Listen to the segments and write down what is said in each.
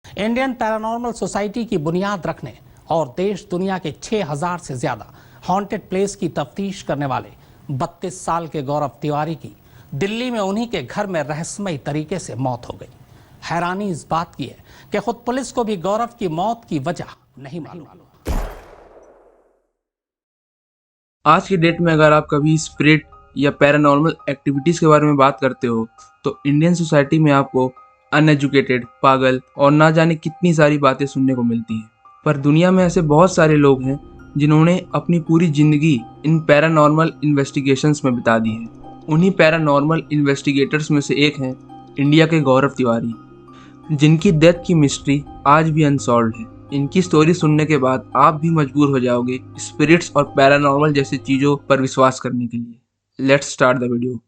Indian paranormal society की बुनियाद रखने और देश दुनिया के 6000 से ज्यादा हॉन्टेड प्लेस की तफ्तीश करने वाले 32 साल के गौरव तिवारी की दिल्ली में उन्हीं के घर में रहस्यमयी तरीके से मौत हो गई। हैरानी इस बात की है कि खुद पुलिस को भी गौरव की मौत की वजह नहीं मालूम। आज की डेट में अगर आप कभी स्पिरिट या पैरानॉर्मल एक्टिविटीज़ के बारे में बात करते हो तो इंडियन सोसाइटी में आपको अनएजुकेटेड, पागल और ना जाने कितनी सारी बातें सुनने को मिलती हैं। पर दुनिया में ऐसे बहुत सारे लोग हैं जिन्होंने अपनी पूरी ज़िंदगी इन पैरानॉर्मल इन्वेस्टिगेशंस में बिता दी है। उन्हीं पैरानॉर्मल इन्वेस्टिगेटर्स में से एक हैं इंडिया के गौरव तिवारी, जिनकी डेथ की मिस्ट्री आज भी अनसॉल्व्ड है। इनकी स्टोरी सुनने के बाद आप भी मजबूर हो जाओगे स्पिरिट्स और पैरानॉर्मल जैसी चीज़ों पर विश्वास करने के लिए। Let's start the video.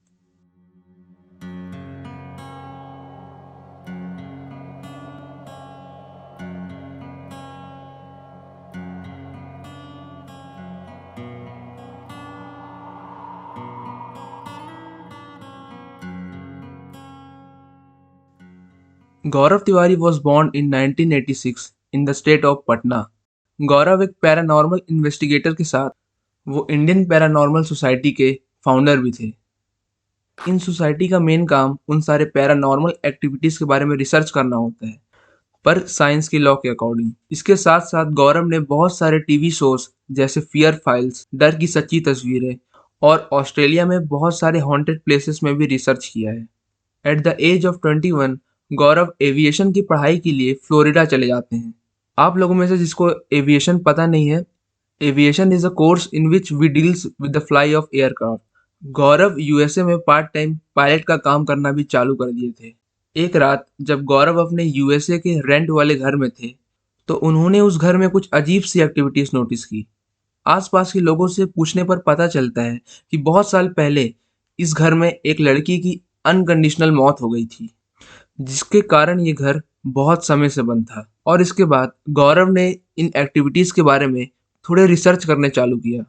Gaurav Tiwari was born in 1986 in the state of Patna. Gaurav एक पैरानॉर्मल इन्वेस्टिगेटर के साथ वो इंडियन पैरानॉर्मल सोसाइटी के फाउंडर भी थे। इन सोसाइटी का मेन काम उन सारे पैरानॉर्मल एक्टिविटीज़ के बारे में रिसर्च करना होता है, पर साइंस के लॉ के अकॉर्डिंग। इसके साथ साथ गौरव ने बहुत सारे टीवी शोज जैसे फियर फाइल्स, डर की सच्ची तस्वीरें और ऑस्ट्रेलिया में बहुत सारे हॉन्टेड प्लेसेस में भी रिसर्च किया है। At the age of 21 Gaurav aviation की पढ़ाई के लिए फ्लोरिडा चले जाते हैं। आप लोगों में से जिसको एविएशन पता नहीं है, aviation is a course in which we deals with the fly of aircraft. Gaurav USA में पार्ट टाइम पायलट का काम करना भी चालू कर दिए थे। एक रात जब गौरव अपने यूएसए के रेंट वाले घर में थे तो उन्होंने उस घर में कुछ अजीब सी एक्टिविटीज नोटिस की। आसपास के लोगों से पूछने पर पता चलता है कि बहुत साल पहले इस घर में एक लड़की की अनकंडीशनल मौत हो गई थी, जिसके कारण ये घर बहुत समय से बंद था। और इसके बाद गौरव ने इन एक्टिविटीज़ के बारे में थोड़े रिसर्च करने चालू किया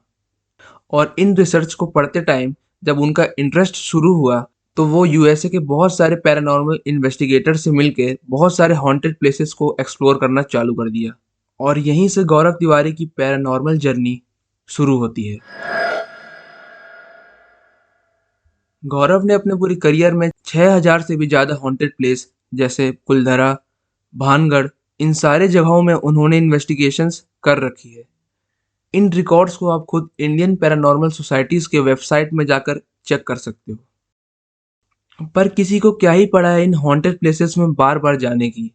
और इन रिसर्च को पढ़ते टाइम जब उनका इंटरेस्ट शुरू हुआ तो वो यूएसए के बहुत सारे पैरानॉर्मल इन्वेस्टिगेटर से मिलकर बहुत सारे हॉन्टेड प्लेसेस को एक्सप्लोर करना चालू कर दिया। और यहीं से गौरव तिवारी की पैरानॉर्मल जर्नी शुरू होती है। गौरव ने अपने पूरी करियर में 6000 से भी ज़्यादा हॉन्टेड प्लेस जैसे कुलधरा, भानगढ़, इन सारे जगहों में उन्होंने इन्वेस्टिगेशंस कर रखी है। इन रिकॉर्ड्स को आप खुद इंडियन पैरानॉर्मल सोसाइटीज़ के वेबसाइट में जाकर चेक कर सकते हो। पर किसी को क्या ही पड़ा है इन हॉन्टेड प्लेसेस में बार बार जाने की।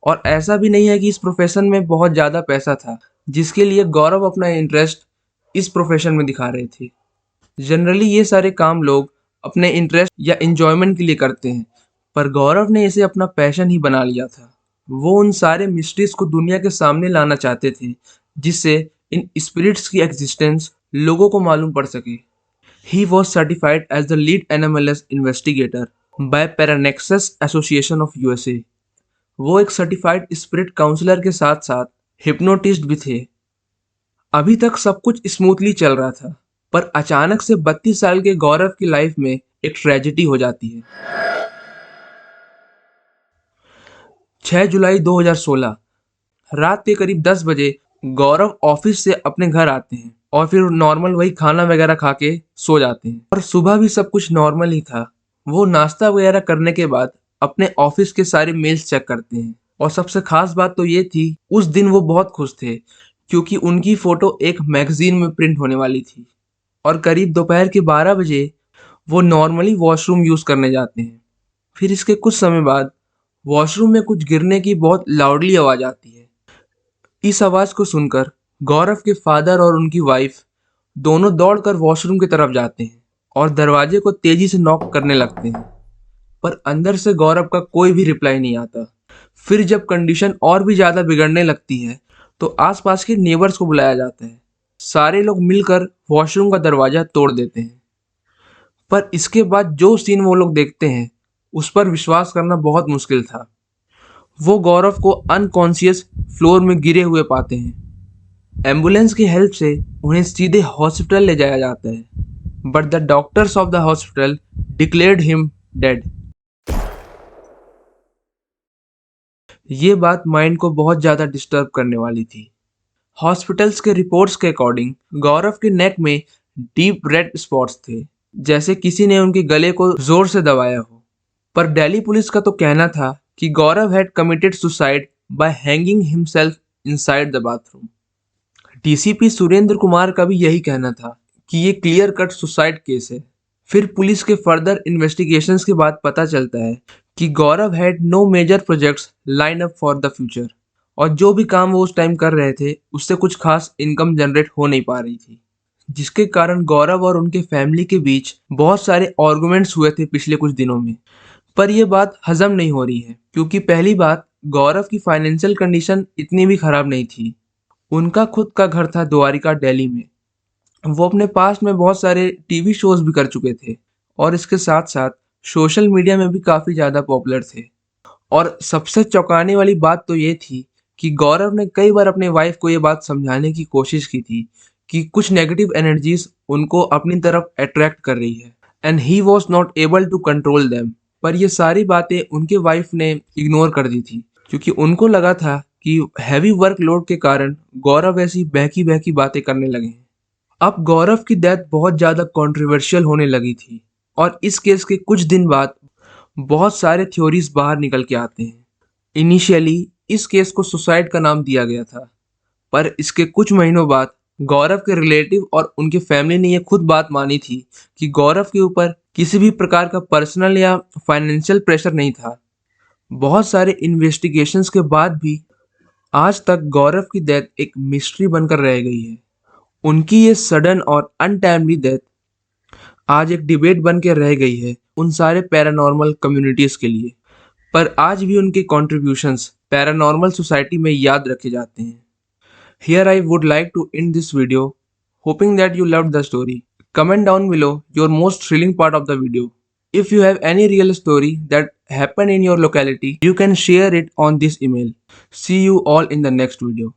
और ऐसा भी नहीं है कि इस प्रोफेशन में बहुत ज़्यादा पैसा था जिसके लिए गौरव अपना इंटरेस्ट इस प्रोफेशन में दिखा रहे थे। जनरली ये सारे काम लोग अपने इंटरेस्ट या एंजॉयमेंट के लिए करते हैं, पर गौरव ने इसे अपना पैशन ही बना लिया था। वो उन सारे मिस्ट्रीज को दुनिया के सामने लाना चाहते थे जिससे इन स्पिरिट्स की एग्जिस्टेंस लोगों को मालूम पड़ सके। He was certified as the lead NMLS investigator by Paranexus association of USA. वो एक सर्टिफाइड स्पिरिट काउंसलर के साथ साथ हिप्नोटिस्ट भी थे। अभी तक सब कुछ स्मूथली चल रहा था, पर अचानक से 32 साल के गौरव की लाइफ में एक ट्रेजेडी हो जाती है। 6 जुलाई 2016 रात के करीब 10 बजे गौरव ऑफिस से अपने घर आते हैं और फिर नॉर्मल वही खाना वगैरह खा के सो जाते हैं। और सुबह भी सब कुछ नॉर्मल ही था। वो नाश्ता वगैरह करने के बाद अपने ऑफिस के सारे मेल्स चेक करते हैं और सबसे खास बात तो ये थी, उस दिन वो बहुत खुश थे क्योंकि उनकी फोटो एक मैगजीन में प्रिंट होने वाली थी। और करीब दोपहर के 12 बजे वो नॉर्मली वॉशरूम यूज़ करने जाते हैं। फिर इसके कुछ समय बाद वॉशरूम में कुछ गिरने की बहुत लाउडली आवाज़ आती है। इस आवाज़ को सुनकर गौरव के फादर और उनकी वाइफ दोनों दौड़कर वॉशरूम की तरफ जाते हैं और दरवाजे को तेजी से नॉक करने लगते हैं, पर अंदर से गौरव का कोई भी रिप्लाई नहीं आता। फिर जब कंडीशन और भी ज़्यादा बिगड़ने लगती है तो आसपास के नेबर्स को बुलाया जाता है। सारे लोग मिलकर वॉशरूम का दरवाज़ा तोड़ देते हैं। पर इसके बाद जो सीन वो लोग देखते हैं उस पर विश्वास करना बहुत मुश्किल था। वो गौरव को अनकॉन्शियस फ्लोर में गिरे हुए पाते हैं। एम्बुलेंस की हेल्प से उन्हें सीधे हॉस्पिटल ले जाया जाता है, but the doctors of the hospital declared him dead. ये बात माइंड को बहुत ज़्यादा डिस्टर्ब करने वाली थी। हॉस्पिटल्स के रिपोर्ट्स के अकॉर्डिंग गौरव के नेक में डीप रेड स्पॉट्स थे, जैसे किसी ने उनके गले को जोर से दबाया हो। पर दिल्ली पुलिस का तो कहना था कि Gaurav had committed suicide by hanging himself inside the bathroom. DCP Surendra Kumar का भी यही कहना था कि ये क्लियर कट सुसाइड केस है। फिर पुलिस के फर्दर इन्वेस्टिगेशंस के बाद पता चलता है कि Gaurav had no major projects line up for the future, और जो भी काम वो उस टाइम कर रहे थे उससे कुछ खास इनकम जनरेट हो नहीं पा रही थी, जिसके कारण गौरव और उनके फैमिली के बीच बहुत सारे आर्गुमेंट्स हुए थे पिछले कुछ दिनों में। पर यह बात हजम नहीं हो रही है, क्योंकि पहली बात, गौरव की फाइनेंशियल कंडीशन इतनी भी खराब नहीं थी। उनका खुद का घर था द्वारिका, दिल्ली में। वो अपने पास्ट में बहुत सारे टीवी शोज भी कर चुके थे, और इसके साथ साथ सोशल मीडिया में भी काफ़ी ज़्यादा पॉपुलर थे। और सबसे चौंकाने वाली बात तो ये थी कि गौरव ने कई बार अपने वाइफ को ये बात समझाने की कोशिश की थी कि कुछ नेगेटिव एनर्जीज उनको अपनी तरफ अट्रैक्ट कर रही है, and he was not able to control them. पर ये सारी बातें उनके वाइफ ने इग्नोर कर दी थी, क्योंकि उनको लगा था कि हैवी वर्कलोड के कारण गौरव ऐसी बहकी बहकी बातें करने लगे हैं। अब गौरव की डेथ बहुत ज़्यादा कंट्रोवर्शियल होने लगी थी, और इस केस के कुछ दिन बाद बहुत सारे थ्योरीज बाहर निकल के आते हैं। इनिशियली इस केस को सुसाइड का नाम दिया गया था, पर इसके कुछ महीनों बाद गौरव के रिलेटिव और उनके फैमिली ने ये खुद बात मानी थी कि गौरव के ऊपर किसी भी प्रकार का पर्सनल या फाइनेंशियल प्रेशर नहीं था। बहुत सारे इन्वेस्टिगेशंस के बाद भी आज तक गौरव की डेथ एक मिस्ट्री बनकर रह गई है। उनकी ये सडन और अनटाइमली डेथ आज एक डिबेट बन के रह गई है उन सारे पैरानॉर्मल कम्युनिटीज के लिए, पर आज भी उनके कॉन्ट्रीब्यूशंस पैरानॉर्मल सोसाइटी में याद रखे जाते हैं। Here I would like to end this video, hoping that you loved the story. Comment down below your most thrilling part of the video. If you have any real story that happened in your locality, you can share it on this email. See you all in the next video.